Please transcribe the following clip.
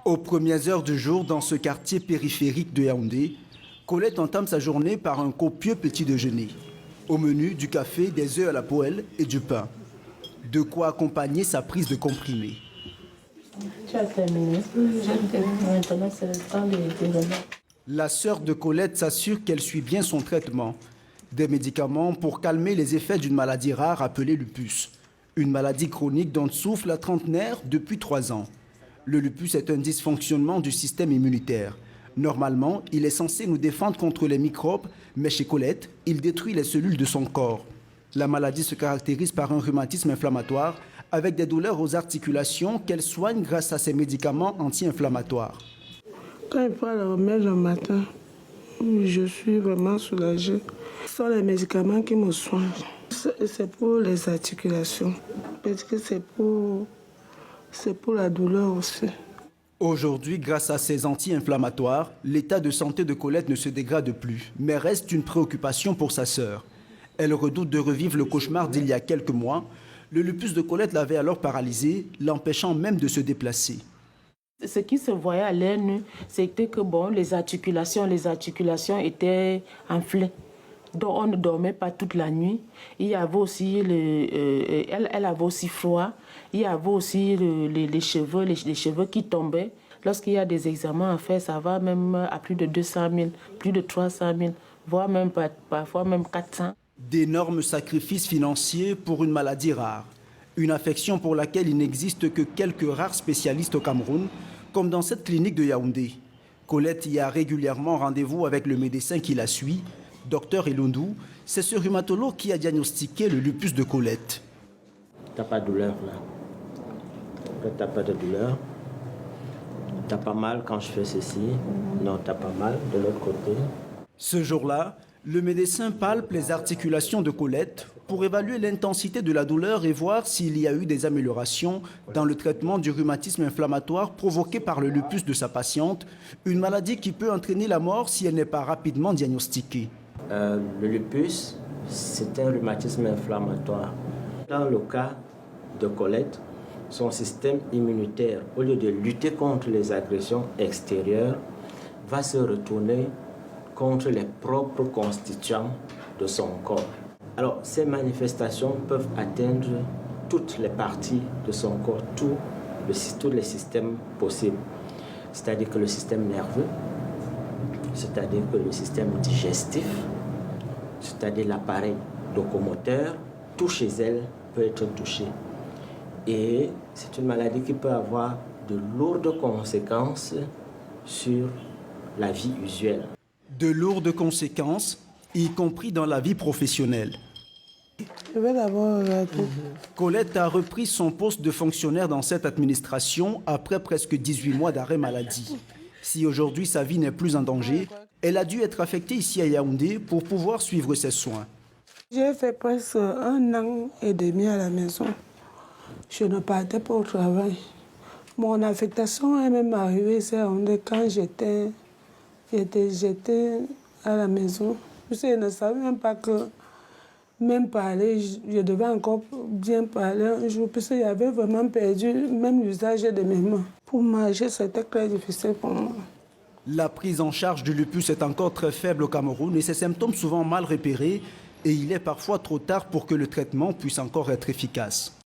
Aux premières heures du jour, dans ce quartier périphérique de Yaoundé, Colette entame sa journée par un copieux petit déjeuner. Au menu, du café, des œufs à la poêle et du pain. De quoi accompagner sa prise de comprimés. Tu as terminé. J'ai terminé. Maintenant, c'est le temps de déjeuner. La sœur de Colette s'assure qu'elle suit bien son traitement. Des médicaments pour calmer les effets d'une maladie rare appelée lupus. Une maladie chronique dont souffre la trentenaire depuis 3 ans. Le lupus est un dysfonctionnement du système immunitaire. Normalement, il est censé nous défendre contre les microbes, mais chez Colette, il détruit les cellules de son corps. La maladie se caractérise par un rhumatisme inflammatoire avec des douleurs aux articulations qu'elle soigne grâce à ses médicaments anti-inflammatoires. Quand il prend le remède le matin, je suis vraiment soulagée. Ce sont les médicaments qui me soignent. C'est pour les articulations, parce que c'est pour la douleur aussi. Aujourd'hui, grâce à ces anti-inflammatoires, l'état de santé de Colette ne se dégrade plus, mais reste une préoccupation pour sa sœur. Elle redoute de revivre le cauchemar d'il y a quelques mois. Le lupus de Colette l'avait alors paralysée, l'empêchant même de se déplacer. Ce qui se voyait à l'œil nu, c'était que les articulations étaient enflées. Donc on ne dormait pas toute la nuit. Il y avait aussi elle avait aussi froid. Il y avait aussi les cheveux qui tombaient. Lorsqu'il y a des examens à faire, ça va même à plus de 200 000, plus de 300 000, voire même parfois même 400. D'énormes sacrifices financiers pour une maladie rare. Une affection pour laquelle il n'existe que quelques rares spécialistes au Cameroun, comme dans cette clinique de Yaoundé. Colette y a régulièrement rendez-vous avec le médecin qui la suit, Dr Elondou. C'est ce rhumatologue qui a diagnostiqué le lupus de Colette. T'as pas de douleur là. T'as pas de douleur. T'as pas mal quand je fais ceci. Non, t'as pas mal de l'autre côté. Ce jour-là, le médecin palpe les articulations de Colette pour évaluer l'intensité de la douleur et voir s'il y a eu des améliorations dans le traitement du rhumatisme inflammatoire provoqué par le lupus de sa patiente, une maladie qui peut entraîner la mort si elle n'est pas rapidement diagnostiquée. Le lupus, c'est un rhumatisme inflammatoire. Dans le cas de Colette, son système immunitaire, au lieu de lutter contre les agressions extérieures, va se retourner contre les propres constituants de son corps. Alors, ces manifestations peuvent atteindre toutes les parties de son corps, tous les systèmes possibles. C'est-à-dire que le système nerveux, c'est-à-dire que le système digestif, c'est-à-dire l'appareil locomoteur, tout chez elle peut être touché. Et c'est une maladie qui peut avoir de lourdes conséquences sur la vie usuelle. De lourdes conséquences, y compris dans la vie professionnelle. Je vais d'abord regarder. Colette a repris son poste de fonctionnaire dans cette administration après presque 18 mois d'arrêt maladie. Si aujourd'hui sa vie n'est plus en danger, elle a dû être affectée ici à Yaoundé pour pouvoir suivre ses soins. J'ai fait presque 1 an et demi à la maison. Je ne partais pas au travail. Mon affectation est même arrivée ici à Yaoundé quand j'étais à la maison. Je ne savais même pas que même parler, je devais encore bien parler un jour, parce qu'il y avait vraiment perdu même l'usage de mes mains. Pour marcher, c'était très difficile pour moi. La prise en charge du lupus est encore très faible au Cameroun et ses symptômes souvent mal repérés et il est parfois trop tard pour que le traitement puisse encore être efficace.